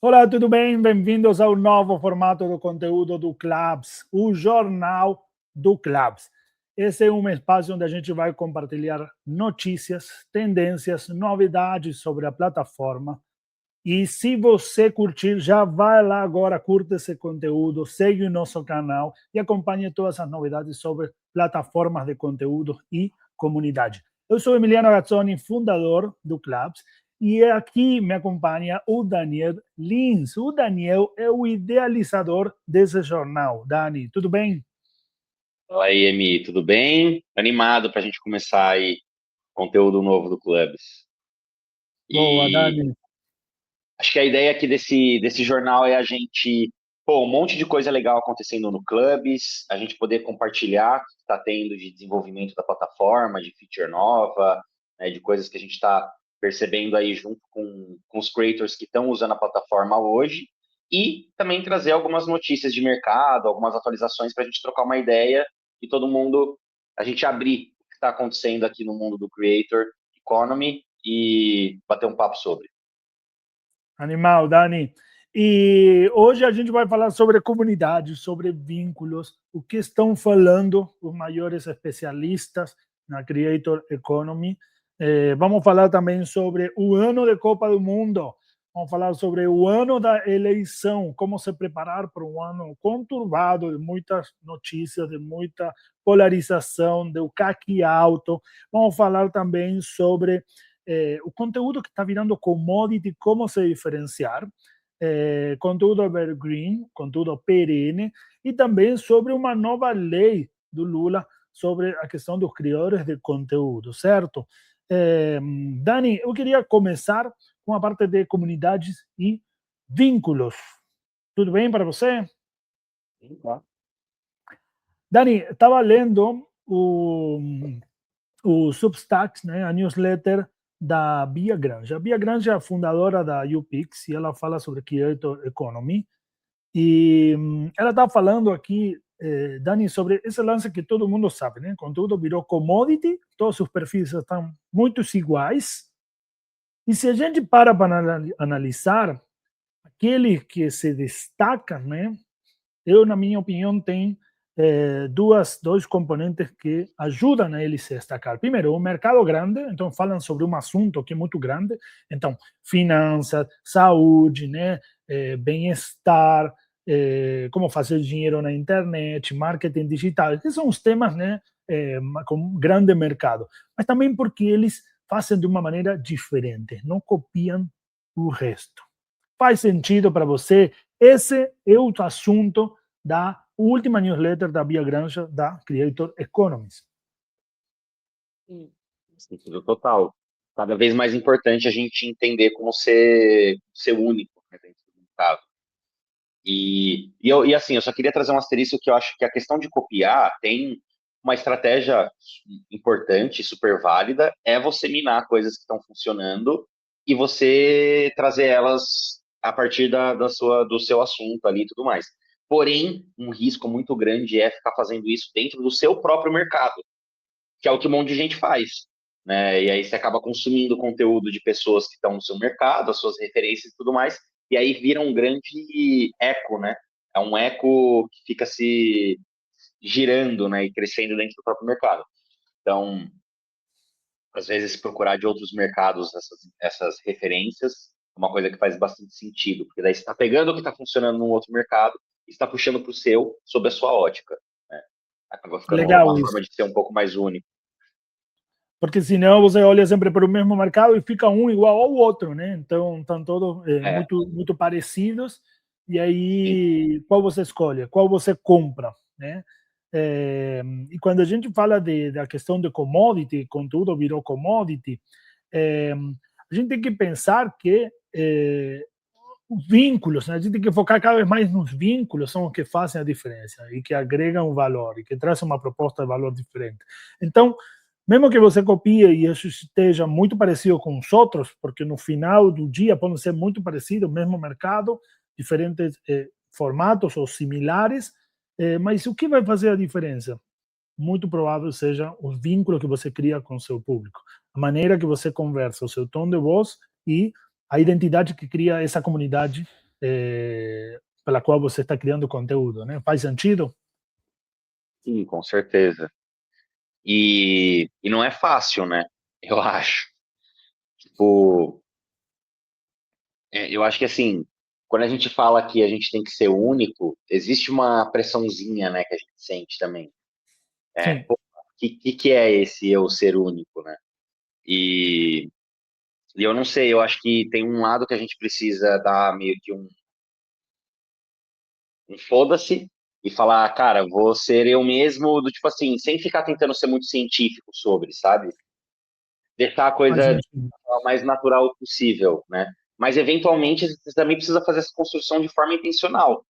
Olá, tudo bem? Bem-vindos ao novo formato do conteúdo do Clubs, o Jornal do Clubs. Esse é um espaço onde a gente vai compartilhar notícias, tendências, novidades sobre a plataforma. E se você curtir, já vai lá agora, curta esse conteúdo, segue o nosso canal e acompanhe todas as novidades sobre plataformas de conteúdo e comunidade. Eu sou Emiliano Gazzoni, fundador do Clubs, e aqui me acompanha o Daniel Lins. O Daniel é o idealizador desse jornal. Dani, tudo bem? Fala aí, Emi, tudo bem? Animado para a gente começar aí conteúdo novo do Clubes. Boa, E Dani. acho que a ideia aqui desse jornal é a gente, um monte de coisa legal acontecendo no Clubes, a gente poder compartilhar o que está tendo de desenvolvimento da plataforma, de feature nova, né, de coisas que a gente está percebendo aí junto com os creators que estão usando a plataforma hoje, e também trazer algumas notícias de mercado, algumas atualizações para a gente trocar uma ideia e todo mundo, a gente abrir o que está acontecendo aqui no mundo do Creator Economy e bater um papo sobre. Animal, Dani. E hoje a gente vai falar sobre comunidade, sobre vínculos, o que estão falando os maiores especialistas na Creator Economy. Vamos falar também sobre o ano de Copa do Mundo. Vamos falar sobre o ano da eleição, como se preparar para um ano conturbado, de muitas notícias, de muita polarização, do CAC alto. Vamos falar também sobre o conteúdo que está virando commodity, como se diferenciar, conteúdo evergreen, conteúdo perene, e também sobre uma nova lei do Lula sobre a questão dos criadores de conteúdo, certo? Dani, eu queria começar com a parte de comunidades e vínculos. Tudo bem para você? Sim, claro. Dani, estava lendo o Substack, né, a newsletter da Bia Grange. A Bia Grange é a fundadora da UPix e ela fala sobre Creator Economy. E ela está falando aqui, Dani, sobre esse lance que todo mundo sabe, né? Conteúdo virou commodity, todos os perfis estão muito iguais. E se a gente para analisar, aquele que se destaca, né? Eu, na minha opinião, tem dois componentes que ajudam a ele se destacar. Primeiro, o mercado grande, então falam sobre um assunto que é muito grande, então finanças, saúde, né, bem-estar, como fazer dinheiro na internet, marketing digital, esses são os temas, né, com grande mercado, mas também porque eles fazem de uma maneira diferente, não copiam o resto. Faz sentido para você? Esse é o assunto da última newsletter da Bia Granja, da Creator Economies. Sentido total. Cada vez mais importante a gente entender como ser único, né, dentro do mercado. E assim, eu só queria trazer um asterisco que eu acho que a questão de copiar tem uma estratégia importante, super válida, é você minar coisas que estão funcionando e você trazer elas a partir do seu assunto ali e tudo mais. Porém, um risco muito grande é ficar fazendo isso dentro do seu próprio mercado, que é o que um monte de gente faz, né? E aí você acaba consumindo conteúdo de pessoas que estão no seu mercado, as suas referências e tudo mais, e aí vira um grande eco, né? É um eco que fica se girando, né, e crescendo dentro do próprio mercado. Então, às vezes procurar de outros mercados essas referências é uma coisa que faz bastante sentido, porque daí você está pegando o que está funcionando num outro mercado e está puxando para o seu sob a sua ótica, né? Acaba ficando Legal uma isso. forma de ser um pouco mais único. Porque senão você olha sempre para o mesmo mercado e fica um igual ao outro, né? Então, estão todos É, muito parecidos. E aí, qual você escolhe? Qual você compra, né? E quando a gente fala da questão de commodity, contudo virou commodity, a gente tem que pensar que os vínculos, né? A gente tem que focar cada vez mais nos vínculos, são os que fazem a diferença e que agregam valor e que trazem uma proposta de valor diferente. Então, mesmo que você copie e isso esteja muito parecido com os outros, porque no final do dia podem ser muito parecidos, mesmo mercado, diferentes formatos ou similares, mas o que vai fazer a diferença? Muito provável seja os vínculos que você cria com o seu público, a maneira que você conversa, o seu tom de voz e a identidade que cria essa comunidade pela qual você está criando conteúdo, né? Faz sentido? Sim, com certeza. E não é fácil, né? Eu acho. Tipo, eu acho que assim, quando a gente fala que a gente tem que ser único, existe uma pressãozinha, né, que a gente sente também. Sim. Pô, que é esse eu ser único, né? E, e eu não sei, eu acho que tem um lado que a gente precisa dar meio que um foda-se e falar, cara, vou ser eu mesmo, do tipo assim, sem ficar tentando ser muito científico sobre, sabe? Deixar a Faz coisa sentido. mais natural possível, né? Mas eventualmente você também precisa fazer essa construção de forma intencional.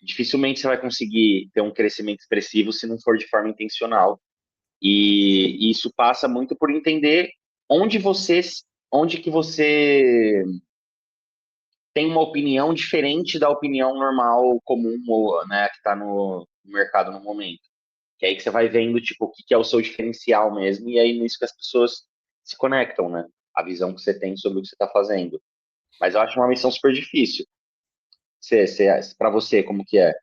Dificilmente você vai conseguir ter um crescimento expressivo se não for de forma intencional. E isso passa muito por entender onde você, onde que você tem uma opinião diferente da opinião normal, comum, né, que está no mercado no momento. Que é aí que você vai vendo, tipo, o que é o seu diferencial mesmo, e aí nisso que as pessoas se conectam, né? A visão que você tem sobre o que você está fazendo. Mas eu acho uma missão super difícil. Para você, como que é?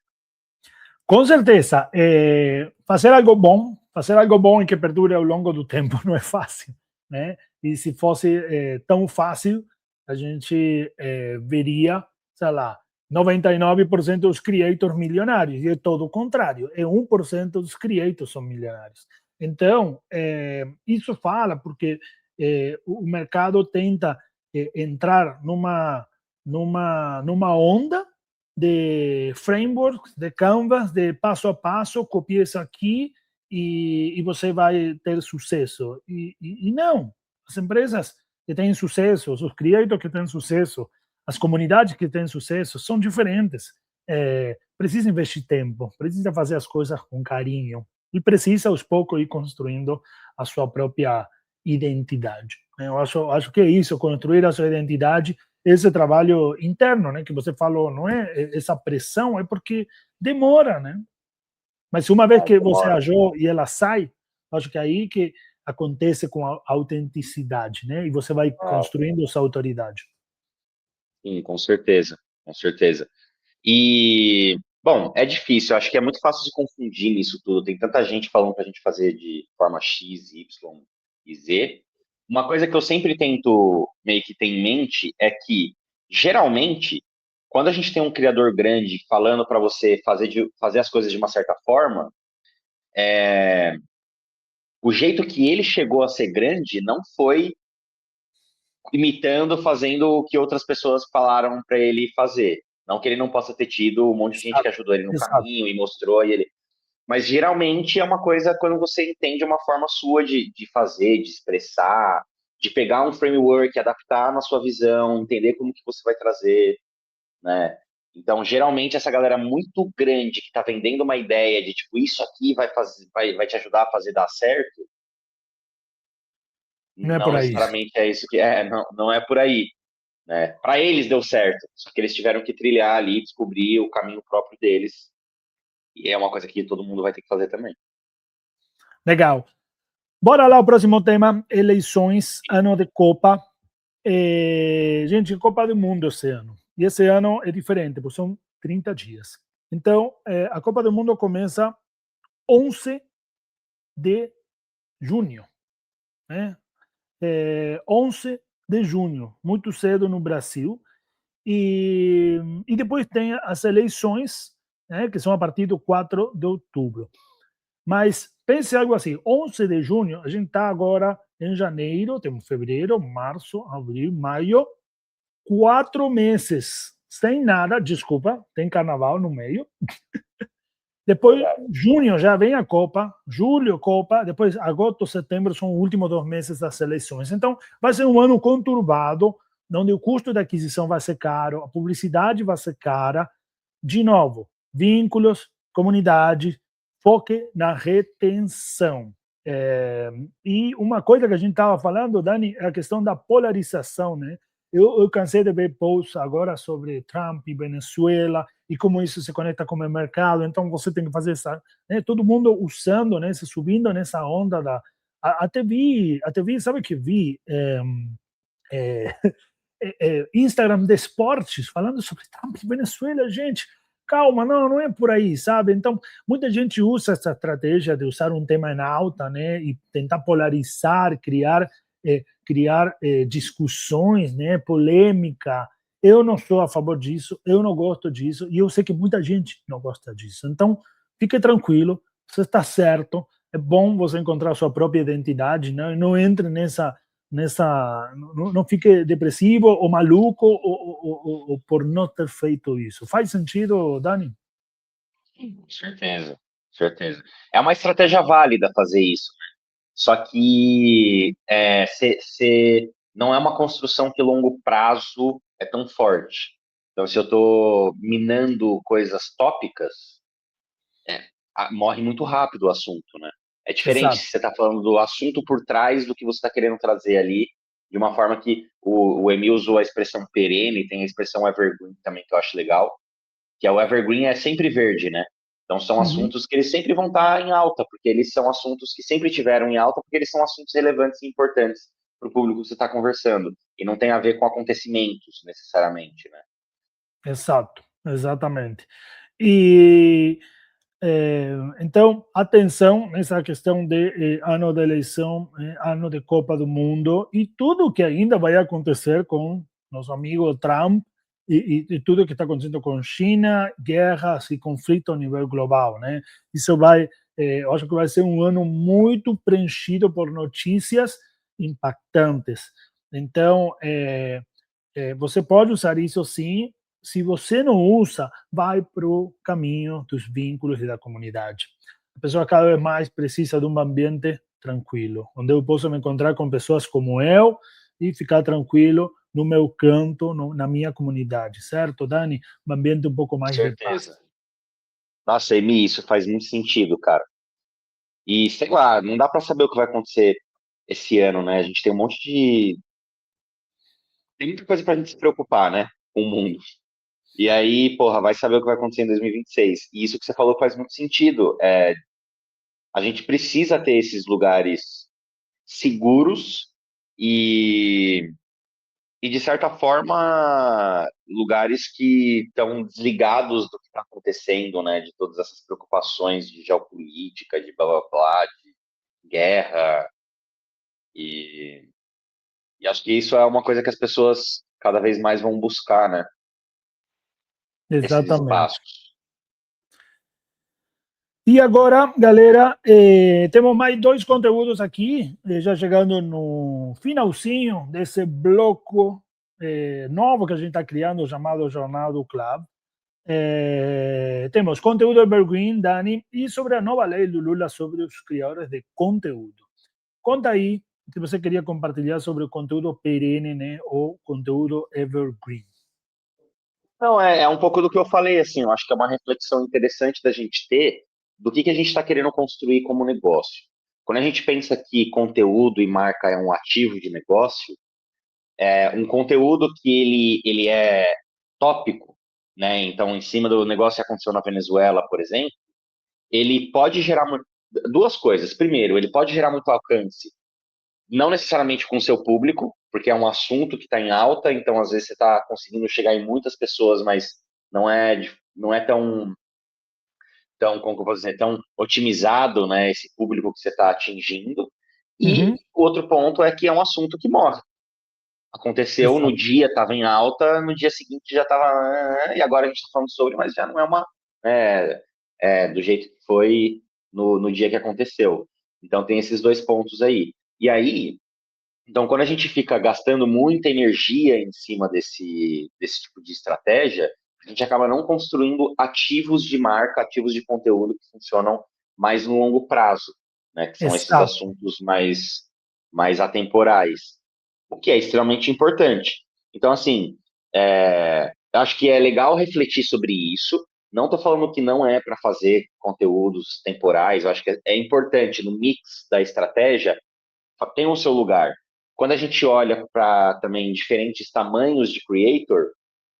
Com certeza, fazer algo bom e que perdure ao longo do tempo não é fácil, né? E se fosse tão fácil, a gente veria, sei lá, 99% dos creators milionários, e é todo o contrário, é 1% dos creators são milionários. Então, isso fala porque o mercado tenta entrar numa onda de frameworks, de canvas, de passo a passo, copia isso aqui e você vai ter sucesso. E não, as empresas que têm sucesso, os creators que têm sucesso, as comunidades que têm sucesso são diferentes. Precisa investir tempo, precisa fazer as coisas com carinho e precisa aos poucos ir construindo a sua própria identidade. Eu acho que é isso, construir a sua identidade, esse trabalho interno, né, que você falou, não é essa pressão, é porque demora, né? Mas uma vez que você Demora. agiu e ela sai, acho que é aí que acontece com a autenticidade, né? E você vai construindo essa autoridade. Sim, com certeza, com certeza. E, bom, é difícil, acho que é muito fácil de confundir nisso tudo. Tem tanta gente falando para a gente fazer de forma X, Y e Z. Uma coisa que eu sempre tento meio que ter em mente é que, geralmente, quando a gente tem um criador grande falando para você fazer as coisas de uma certa forma, o jeito que ele chegou a ser grande não foi imitando, fazendo o que outras pessoas falaram para ele fazer. Não que ele não possa ter tido um monte de gente que Exato, ajudou ele no exato. caminho e mostrou e ele. Mas geralmente é uma coisa quando você entende uma forma sua de fazer, de expressar, de pegar um framework, adaptar na sua visão, entender como que você vai trazer, né? Então, geralmente, essa galera muito grande que está vendendo uma ideia de tipo, isso aqui vai te ajudar a fazer dar certo, Não é não por aí. necessariamente é isso que é, não é por aí. Né? Para eles deu certo, só que eles tiveram que trilhar ali, descobrir o caminho próprio deles, e é uma coisa que todo mundo vai ter que fazer também. Legal. Bora lá, o próximo tema: eleições, ano de Copa. Gente, Copa do Mundo esse ano. E esse ano é diferente, porque são 30 dias. Então, a Copa do Mundo começa 11 de junho. Né? 11 de junho, muito cedo no Brasil. E depois tem as eleições, né, que são a partir do 4 de outubro. Mas pense algo assim: 11 de junho, a gente está agora em janeiro, temos fevereiro, março, abril, maio, 4 meses sem nada, desculpa, tem carnaval no meio. Depois, junho já vem a Copa, julho, Copa, depois agosto, setembro são os últimos 2 meses das eleições. Então, vai ser um ano conturbado, onde o custo da aquisição vai ser caro, a publicidade vai ser cara. De novo, vínculos, comunidade, foque na retenção. E uma coisa que a gente estava falando, Dani, é a questão da polarização, né? Eu cansei de ver posts agora sobre Trump e Venezuela e como isso se conecta com o mercado. Então você tem que fazer essa, né? Todo mundo usando, né? Se subindo nessa onda da até vi, sabe que vi? É, Instagram de esportes, falando sobre Trump e Venezuela, gente, calma, não é por aí, sabe? Então, muita gente usa essa estratégia de usar um tema em alta, né, e tentar polarizar, criar discussões, né, polêmica. Eu não sou a favor disso, eu não gosto disso, e eu sei que muita gente não gosta disso. Então, fique tranquilo, você está certo, é bom você encontrar a sua própria identidade, né? Não entre não fique depressivo ou maluco ou por não ter feito isso. Faz sentido, Dani? Com certeza, certeza. É uma estratégia válida fazer isso. Só que não é uma construção que longo prazo é tão forte. Então, se eu estou minando coisas tópicas, morre muito rápido o assunto, né? É diferente Exato. se você está falando do assunto por trás do que você está querendo trazer ali, de uma forma que o Emil usou a expressão perene, tem a expressão evergreen também que eu acho legal, que é o evergreen é sempre verde, né? Então são Uhum. assuntos que eles sempre vão estar em alta, porque eles são assuntos que sempre tiveram em alta, porque eles são assuntos relevantes e importantes para o público que você está conversando. E não tem a ver com acontecimentos, necessariamente, né? Exato, exatamente. E então, atenção nessa questão de ano de eleição, ano de Copa do Mundo e tudo que ainda vai acontecer com nosso amigo Trump e tudo que está acontecendo com China, guerras e conflito a nível global, né? Isso vai, eu acho que vai ser um ano muito preenchido por notícias impactantes. Então, você pode usar isso sim. Se você não usa, vai para o caminho dos vínculos e da comunidade. A pessoa cada vez mais precisa de um ambiente tranquilo, onde eu possa me encontrar com pessoas como eu e ficar tranquilo no meu canto, na minha comunidade, certo, Dani? Um ambiente um pouco Com mais de certeza. paz. Nossa, Emi, isso faz muito sentido, cara. E sei lá, não dá para saber o que vai acontecer esse ano, né? A gente tem um monte de. Tem muita coisa pra gente se preocupar, né? Com o mundo. E aí, porra, vai saber o que vai acontecer em 2026. E isso que você falou faz muito sentido. A gente precisa ter esses lugares seguros e, e de certa forma, lugares que estão desligados do que está acontecendo, né? De todas essas preocupações de geopolítica, de blá blá blá, de guerra. E, e acho que isso é uma coisa que as pessoas cada vez mais vão buscar, né? Esses Exatamente. espaços. E agora, galera, temos mais dois conteúdos aqui, já chegando no finalzinho desse bloco novo que a gente está criando, chamado Jornal do Club. Temos conteúdo evergreen, Dani, e sobre a nova lei do Lula sobre os criadores de conteúdo. Conta aí se você queria compartilhar sobre o conteúdo perene, né, ou conteúdo evergreen. Não, é um pouco do que eu falei, assim, eu acho que é uma reflexão interessante da gente ter do que a gente está querendo construir como negócio. Quando a gente pensa que conteúdo e marca é um ativo de negócio, um conteúdo que ele é tópico, né? Então, em cima do negócio que aconteceu na Venezuela, por exemplo, ele pode gerar duas coisas. Primeiro, ele pode gerar muito alcance, não necessariamente com o seu público, porque é um assunto que está em alta, então às vezes você está conseguindo chegar em muitas pessoas, mas não é tão, como que eu posso dizer, tão otimizado, né, esse público que você está atingindo. E Uhum. o outro ponto é que é um assunto que morre. Aconteceu no Exato. dia, estava em alta, no dia seguinte já estava. E agora a gente está falando sobre, mas já não é uma. Do jeito que foi no dia que aconteceu. Então tem esses dois pontos aí. E aí, então, quando a gente fica gastando muita energia em cima desse tipo de estratégia, a gente acaba não construindo ativos de marca, ativos de conteúdo que funcionam mais no longo prazo, né? Que são esses Exato. assuntos mais atemporais, o que é extremamente importante. Então, assim, eu acho que é legal refletir sobre isso. Não estou falando que não é para fazer conteúdos temporais, eu acho que é importante no mix da estratégia tem o seu lugar. Quando a gente olha para também diferentes tamanhos de creator,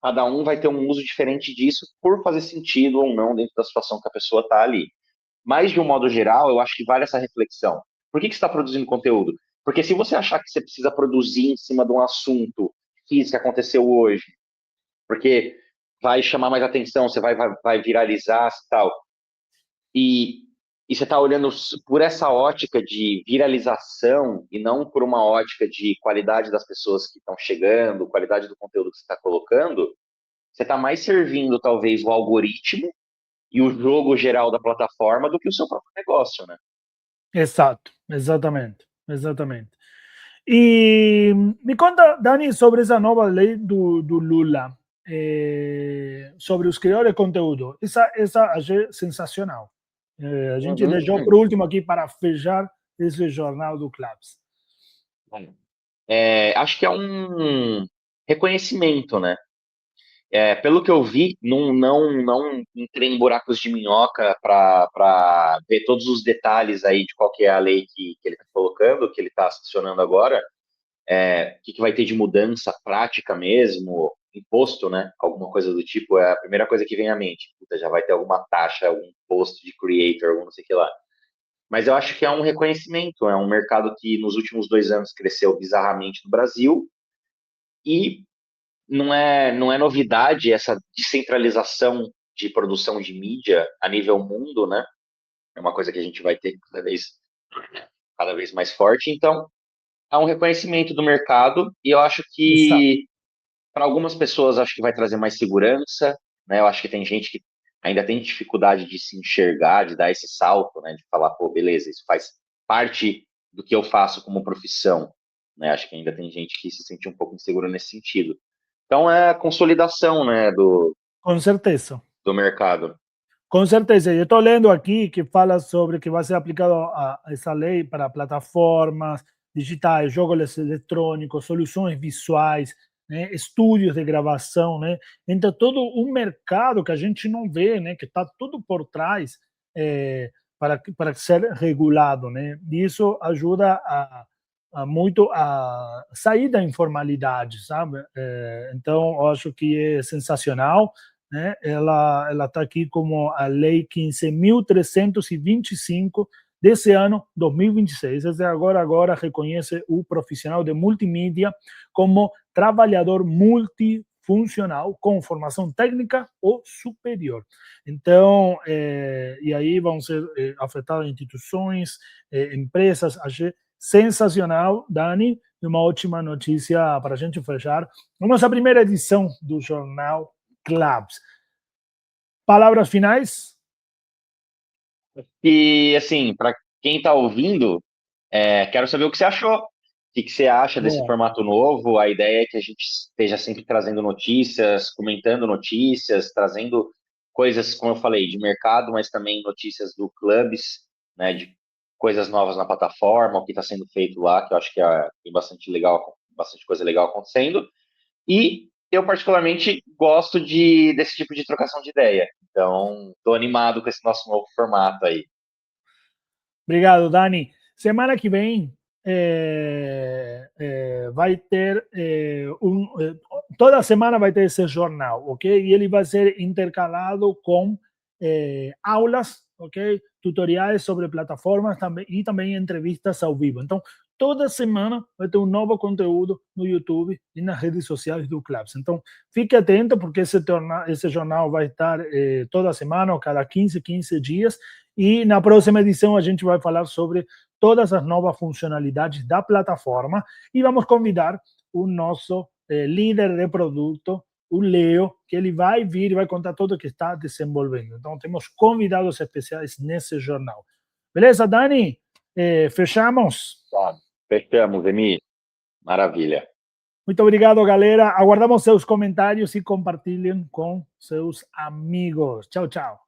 cada um vai ter um uso diferente disso por fazer sentido ou não dentro da situação que a pessoa está ali. Mas, de um modo geral, eu acho que vale essa reflexão. Por que você está produzindo conteúdo? Porque se você achar que você precisa produzir em cima de um assunto X que aconteceu hoje, porque vai chamar mais atenção, você vai viralizar e tal. E você está olhando por essa ótica de viralização e não por uma ótica de qualidade das pessoas que estão chegando, qualidade do conteúdo que você está colocando, você está mais servindo talvez o algoritmo e o jogo geral da plataforma do que o seu próprio negócio, né? Exato, exatamente, exatamente. E me conta, Dani, sobre essa nova lei do Lula, sobre os criadores de conteúdo. Essa achei sensacional. A gente deixou por último aqui para fechar esse jornal do Clubs. Acho que é um reconhecimento, né? Pelo que eu vi, não entrei em buracos de minhoca para ver todos os detalhes aí de qual que é a lei que ele está colocando, que ele está sancionando agora, o que vai ter de mudança prática mesmo, imposto, né? Alguma coisa do tipo, é a primeira coisa que vem à mente. Puta, já vai ter alguma taxa, algum imposto de creator, algum não sei o que lá. Mas eu acho que é um reconhecimento, é um mercado que nos últimos 2 anos cresceu bizarramente no Brasil e não é novidade essa descentralização de produção de mídia a nível mundo, né? É uma coisa que a gente vai ter cada vez mais forte. Então, há um reconhecimento do mercado e eu acho que para algumas pessoas acho que vai trazer mais segurança, né? Eu acho que tem gente que ainda tem dificuldade de se enxergar, de dar esse salto, né? De falar, pô, beleza, isso faz parte do que eu faço como profissão, né? Acho que ainda tem gente que se sente um pouco insegura nesse sentido. Então é a consolidação, né, Com certeza. do mercado. Com certeza. Eu estou lendo aqui que fala sobre que vai ser aplicado essa lei para plataformas digitais, jogos eletrônicos, soluções visuais, né, estúdios de gravação, né? Então todo um mercado que a gente não vê, né, que está tudo por trás para ser regulado, né? E isso ajuda a muito a sair da informalidade, sabe? Então eu acho que é sensacional, né? Ela está aqui como a Lei 15.325 desse ano 2026. Esse agora reconhece o profissional de multimídia como trabalhador multifuncional com formação técnica ou superior. Então, e aí vão ser afetadas instituições, empresas. Achei sensacional, Dani, e uma ótima notícia para a gente fechar. Vamos à primeira edição do jornal Clubs. Palavras finais? E, assim, para quem está ouvindo, quero saber o que você achou. O que você acha desse formato novo? A ideia é que a gente esteja sempre trazendo notícias, comentando notícias, trazendo coisas, como eu falei, de mercado, mas também notícias do Clubs, né, de coisas novas na plataforma, o que está sendo feito lá, que eu acho que tem bastante coisa legal acontecendo. E eu, particularmente, gosto desse tipo de trocação de ideia. Então, estou animado com esse nosso novo formato aí. Obrigado, Dani. Semana que vem vai ter toda semana vai ter esse jornal, ok? E ele vai ser intercalado com aulas, ok? Tutoriais sobre plataformas também, e também entrevistas ao vivo. Então, toda semana vai ter um novo conteúdo no YouTube e nas redes sociais do Clubs. Então, fique atento, porque esse jornal vai estar toda semana, ou cada 15 dias. E na próxima edição a gente vai falar sobre todas as novas funcionalidades da plataforma e vamos convidar o nosso líder de produto, o Leo, que ele vai vir e vai contar tudo o que está desenvolvendo. Então temos convidados especiais nesse jornal. Beleza, Dani? Fechamos? Tá. Fechamos, Emi. Maravilha. Muito obrigado, galera. Aguardamos seus comentários e compartilhem com seus amigos. Tchau, tchau.